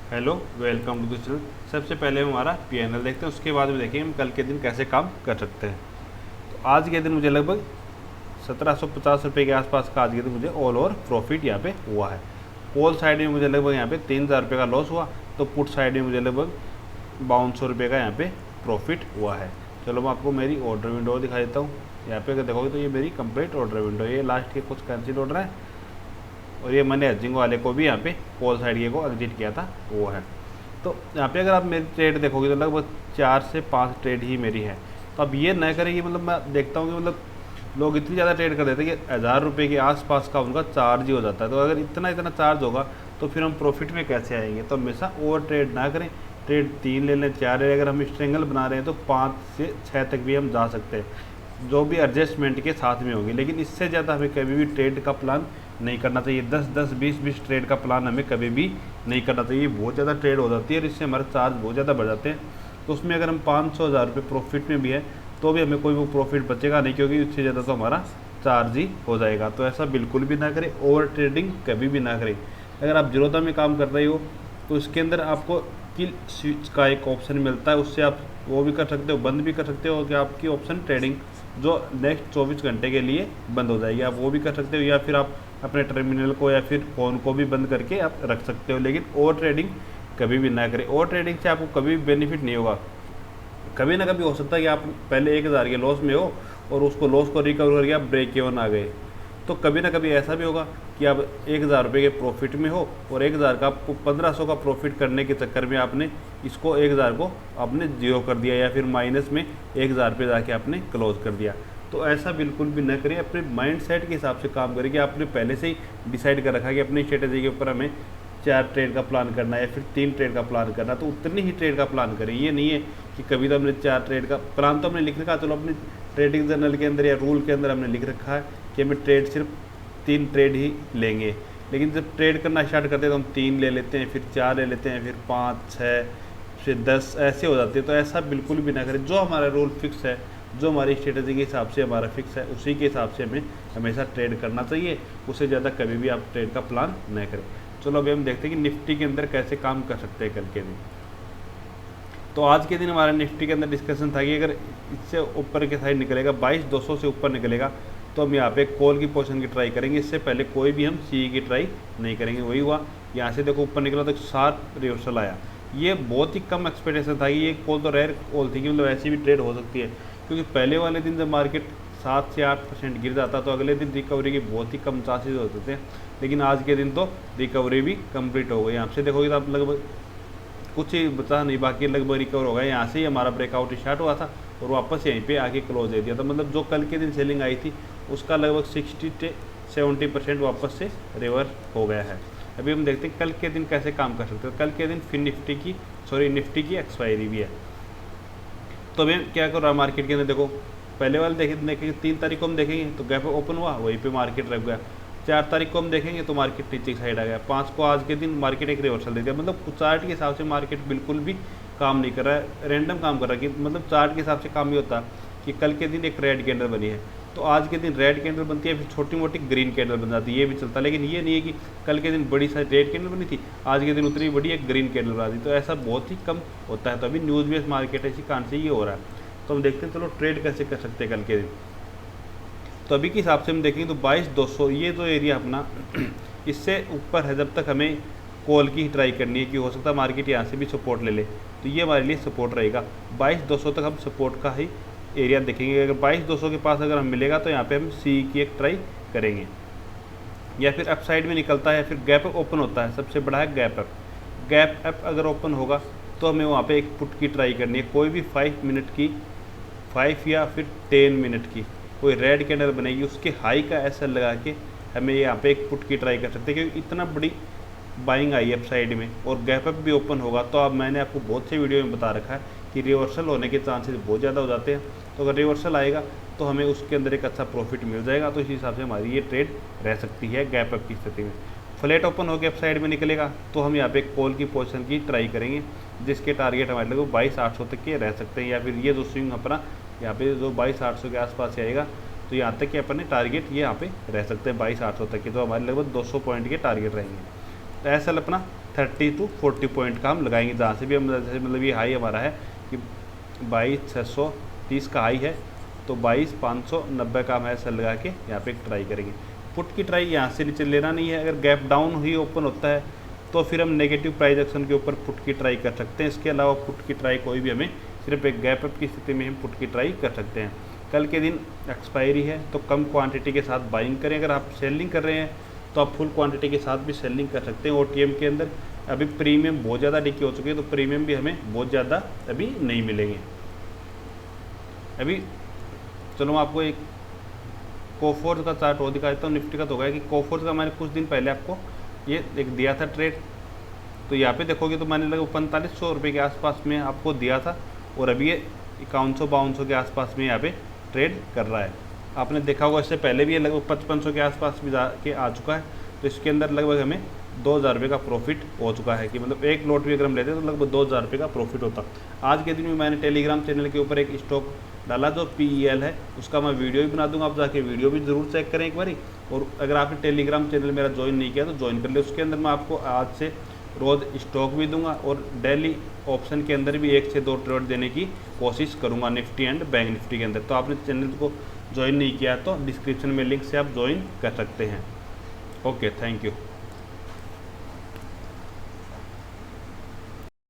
Hello, welcome to the channel. सबसे पहले हम हमारा पीएनएल देखते हैं, उसके बाद में देखेंगे हम कल के दिन कैसे काम कर सकते हैं। तो आज के दिन मुझे लगभग 1750 रुपये के आसपास का आज के दिन मुझे ऑल ओवर प्रॉफिट यहाँ पे हुआ है। कॉल साइड में मुझे लगभग यहाँ पे 3000 रुपये का लॉस हुआ, तो पुट साइड में मुझे लगभग 5200 रुपये का यहाँ पे प्रॉफिट हुआ है। चलो मैं आपको मेरी ऑर्डर विंडो दिखा देता हूँ। यहाँ पे अगर देखोगे तो ये मेरी कंप्लीट ऑर्डर विंडो है। ये लास्ट के कुछ कैंसिल ऑर्डर है और ये मैंने एजिंग वाले को भी यहाँ पे कॉल साइड ये को एग्जिट किया था, वो है। तो यहाँ पे अगर आप मेरी ट्रेड देखोगे तो लगभग 4 से 5 ट्रेड ही मेरी है। तो अब ये न करें कि मतलब मैं देखता हूँ कि मतलब लोग इतनी ज़्यादा ट्रेड कर देते हैं कि 1000 रुपये के आसपास का उनका चार्ज ही हो जाता है। तो अगर इतना चार्ज होगा तो फिर हम प्रॉफिट में कैसे आएंगे। तो हमेशा ओवर ट्रेड ना करें। ट्रेड 3 ले लें, 4 ले लें। अगर हम स्ट्रेंगल बना रहे हैं तो 5 से 6 तक भी हम जा सकते हैं, जो भी एडजस्टमेंट के साथ में होगी। लेकिन इससे ज़्यादा हमें कभी भी ट्रेड का प्लान नहीं करना चाहिए। 10-10, 20-20 ट्रेड का प्लान हमें कभी भी नहीं करना चाहिए। बहुत ज़्यादा ट्रेड हो जाती है और इससे हमारे चार्ज बहुत ज़्यादा बढ़ जाते हैं। तो उसमें अगर हम 500-1000 रुपये प्रॉफिट में भी है तो भी हमें कोई वो प्रॉफिट बचेगा नहीं, क्योंकि उससे ज़्यादा तो हमारा चार्ज ही हो जाएगा। तो ऐसा बिल्कुल भी ना करें, ओवर ट्रेडिंग कभी भी ना करें। अगर आप जीरोधा में काम कर रहे हो तो इसके अंदर आपको किल स्विच का एक ऑप्शन मिलता है, उससे आप वो भी कर सकते हो, बंद भी कर सकते हो कि आपकी ऑप्शन ट्रेडिंग जो नेक्स्ट 24 घंटे के लिए बंद हो जाएगी, आप वो भी कर सकते हो। या फिर आप अपने टर्मिनल को या फिर फ़ोन को भी बंद करके आप रख सकते हो। लेकिन ओवर ट्रेडिंग कभी भी ना करें। ओवर ट्रेडिंग से आपको कभी भी बेनिफिट नहीं होगा। कभी ना कभी हो सकता है कि आप पहले 1000 के लॉस में हो और उसको लॉस को रिकवर करके आप ब्रेक इवन आ गए। तो कभी ना कभी ऐसा भी होगा कि आप 1000 रुपये के प्रॉफिट में हो और 1000 का आपको 1500 का प्रॉफिट करने के चक्कर में आपने इसको 1000 को आपने जीरो कर दिया, या फिर माइनस में 1000 पे जाके आपने क्लोज कर दिया। तो ऐसा बिल्कुल भी न करिए। अपने माइंड सेट के हिसाब से काम करिए कि आपने पहले से ही डिसाइड कर रखा कि अपनी स्ट्रेटेजी के ऊपर हमें 4 ट्रेड का प्लान करना है या फिर 3 ट्रेड का प्लान करना, तो उतनी ही ट्रेड का प्लान करें। ये नहीं है कि कभी तो हमने 4 ट्रेड का प्लान तो हमने लिख रखा, चलो अपने ट्रेडिंग जर्नल के अंदर या रूल के अंदर हमने लिख रखा है कि हमें ट्रेड सिर्फ 3 ट्रेड ही लेंगे। लेकिन जब ट्रेड करना स्टार्ट करते हैं तो हम 3 ले लेते हैं, फिर 4 ले लेते हैं, फिर 5, 6, फिर 10 ऐसे हो जाते हैं। तो ऐसा बिल्कुल भी ना करें। जो हमारा रूल फिक्स है, जो हमारी स्ट्रेटजी के हिसाब से हमारा फिक्स है, उसी के हिसाब से हमें हमेशा ट्रेड करना चाहिए। उससे ज़्यादा कभी भी आप ट्रेड का प्लान न करें। चलो अभी हम देखते हैं कि निफ्टी के अंदर कैसे काम कर सकते हैं कल के दिन। तो आज के दिन हमारा निफ्टी के अंदर डिस्कशन था कि अगर इससे ऊपर के साइड निकलेगा, 22,200 से ऊपर निकलेगा, तो हम यहाँ पे कॉल की पोजीशन की ट्राई करेंगे। इससे पहले कोई भी हम सी की ट्राई नहीं करेंगे। वही हुआ, यहाँ से देखो ऊपर निकला तो 7 रिवर्सल आया। ये बहुत ही कम एक्सपेक्टेशन था कि ये कॉल तो रेयर कॉल थी कि मतलब ऐसी भी ट्रेड हो सकती है, क्योंकि पहले वाले दिन जब मार्केट 7 से 8% गिर जाता तो अगले दिन रिकवरी के बहुत ही कम चांसेज होते थे। लेकिन आज के दिन तो रिकवरी भी कंप्लीट हो गई। यहाँ से देखोगे तो आप लगभग कुछ ही बचा नहीं, बाकी लगभग रिकवर हो गया। यहाँ से ही हमारा ब्रेकआउट स्टार्ट हुआ था और वापस यहीं पे आके क्लोज दे दिया। तो मतलब जो कल के दिन सेलिंग आई थी उसका लगभग 60 से 70% वापस से रिवर्स हो गया है। अभी हम देखते हैं कल के दिन कैसे काम कर सकते हैं। कल के दिन फिर निफ्टी की एक्सपायरी भी है। तो अभी क्या कर रहा है मार्केट के अंदर, देखो पहले वाले देखेंगे 3 तारीख को हम देखेंगे तो गैप ओपन हुआ, वहीं पे मार्केट रख गया। 4 तारीख को हम देखेंगे तो मार्केट नीचे की साइड आ गया। 5 को आज के दिन मार्केट एक रिवर्सल दे दिया। मतलब चार्ट के हिसाब से मार्केट बिल्कुल भी काम नहीं कर रहा है, रैंडम काम कर रहा है। कि मतलब चार्ट के हिसाब से काम ही होता है कि कल के दिन एक रेड कैंडल बनी है तो आज के दिन रेड कैंडल बनती है, फिर छोटी मोटी ग्रीन कैंडल बन जाती है, ये भी चलता है। लेकिन ये नहीं है कि कल के दिन बड़ी सारी रेड कैंडल बनी थी, आज के दिन उतनी बड़ी एक ग्रीन कैंडल बना दी। तो ऐसा बहुत ही कम होता है। तो अभी न्यूज़ बेस्ड मार्केट है, इसी कारण से ये हो रहा है। तो हम देखते हैं चलो ट्रेड कैसे कर सकते हैं कल के दिन। तो अभी के हिसाब से हम देखेंगे तो 22,200 ये जो एरिया अपना इससे ऊपर है, जब तक हमें कॉल की ही ट्राई करनी है कि हो सकता है मार्केट यहाँ से भी सपोर्ट ले ले। तो ये हमारे लिए सपोर्ट रहेगा। 22,200 तक हम सपोर्ट का ही एरिया देखेंगे। अगर 22,200 के पास अगर हम मिलेगा तो यहाँ पे हम सी की एक ट्राई करेंगे, या फिर अप साइड में निकलता है या फिर गैप अप ओपन होता है। सबसे बड़ा है गैप अप। गैप अप अगर ओपन होगा तो हमें वहाँ पे एक पुट की ट्राई करनी है। कोई भी 5 मिनट की, 5 या फिर 10 मिनट की कोई रेड कैंडल बनेगी, उसके हाई का एसएल लगा के हमें यहाँ पे एक पुट की ट्राई कर सकते हैं। क्योंकि इतना बड़ी बाइंग आई है अप साइड में और गैप अप भी ओपन होगा तो अब मैंने आपको बहुत से वीडियो में बता रखा है कि रिवर्सल होने के चांसेस बहुत ज़्यादा हो जाते हैं। तो अगर रिवर्सल आएगा तो हमें उसके अंदर एक अच्छा प्रॉफिट मिल जाएगा। तो इस हिसाब से हमारी ये ट्रेड रह सकती है गैप अप की स्थिति में। फ्लैट ओपन होकर अप साइड में निकलेगा तो हम यहाँ पे कॉल की पोजीशन की ट्राई करेंगे, जिसके टारगेट हमारे लोग 22,800 तक के रह सकते हैं। या फिर ये जो स्विंग अपना यहाँ पे जो 22,800 के आसपास आएगा तो यहाँ तक कि अपने टारगेट ये यहाँ पे रह सकते हैं 22,800 तक के। तो हमारे लगभग 200 पॉइंट के टारगेट रहेंगे। तो एसएल अपना 30 to 40 पॉइंट का हम लगाएंगे, जहाँ से भी हम जैसे मतलब ये हाई हमारा है कि 22,630 का हाई है, तो 22,590 का हम ऐसा लगा के यहाँ पे एक ट्राई करेंगे। पुट की ट्राई यहाँ से नीचे लेना नहीं है। अगर गैप डाउन ही ओपन होता है तो फिर हम नेगेटिव प्राइस एक्शन के ऊपर पुट की ट्राई कर सकते हैं। इसके अलावा पुट की ट्राई कोई भी हमें, सिर्फ एक गैप अप की स्थिति में हम पुट की ट्राई कर सकते हैं। कल के दिन एक्सपायरी है तो कम क्वांटिटी के साथ बाइंग करें। अगर आप सेलिंग कर रहे हैं तो आप फुल क्वांटिटी के साथ भी सेलिंग कर सकते हैं। OTM के अंदर अभी प्रीमियम बहुत ज़्यादा डिके हो चुके हैं, तो प्रीमियम भी हमें बहुत ज़्यादा अभी नहीं मिलेंगे। अभी चलो मैं आपको एक कोफोर्स का चार्ट और दिखा देता हूँ। निफ्टी का तो होगा कि कोफोर्स का मैंने कुछ दिन पहले आपको ये एक दिया था ट्रेड, तो यहाँ पे देखोगे तो मैंने लगभग 4500 रुपये के आसपास में आपको दिया था, और अभी ये 5100-5200 के आसपास में यहाँ पे ट्रेड कर रहा है। आपने देखा होगा इससे पहले भी ये लगभग 5500 के आसपास भी के आ चुका है, तो इसके अंदर लगभग हमें 2000 रुपये का प्रॉफिट हो चुका है, कि मतलब एक लॉट भी अगर हम लेते हैं तो लगभग 2000 रुपये का प्रॉफिट होता। आज के दिन में मैंने टेलीग्राम चैनल के ऊपर एक स्टॉक डाला जो PEL है, उसका मैं वीडियो भी बना दूंगा, आप जाके वीडियो भी ज़रूर चेक करें एक बारी। और अगर आपने टेलीग्राम चैनल मेरा ज्वाइन नहीं किया तो ज्वाइन कर ले। उसके अंदर मैं आपको आज से रोज़ स्टॉक भी दूंगा और डेली ऑप्शन के अंदर भी 1 से 2 ट्रेड देने की कोशिश करूंगा निफ्टी एंड बैंक निफ्टी के अंदर। तो आपने चैनल को ज्वाइन नहीं किया तो डिस्क्रिप्शन में लिंक से आप ज्वाइन कर सकते हैं। Okay, thank you.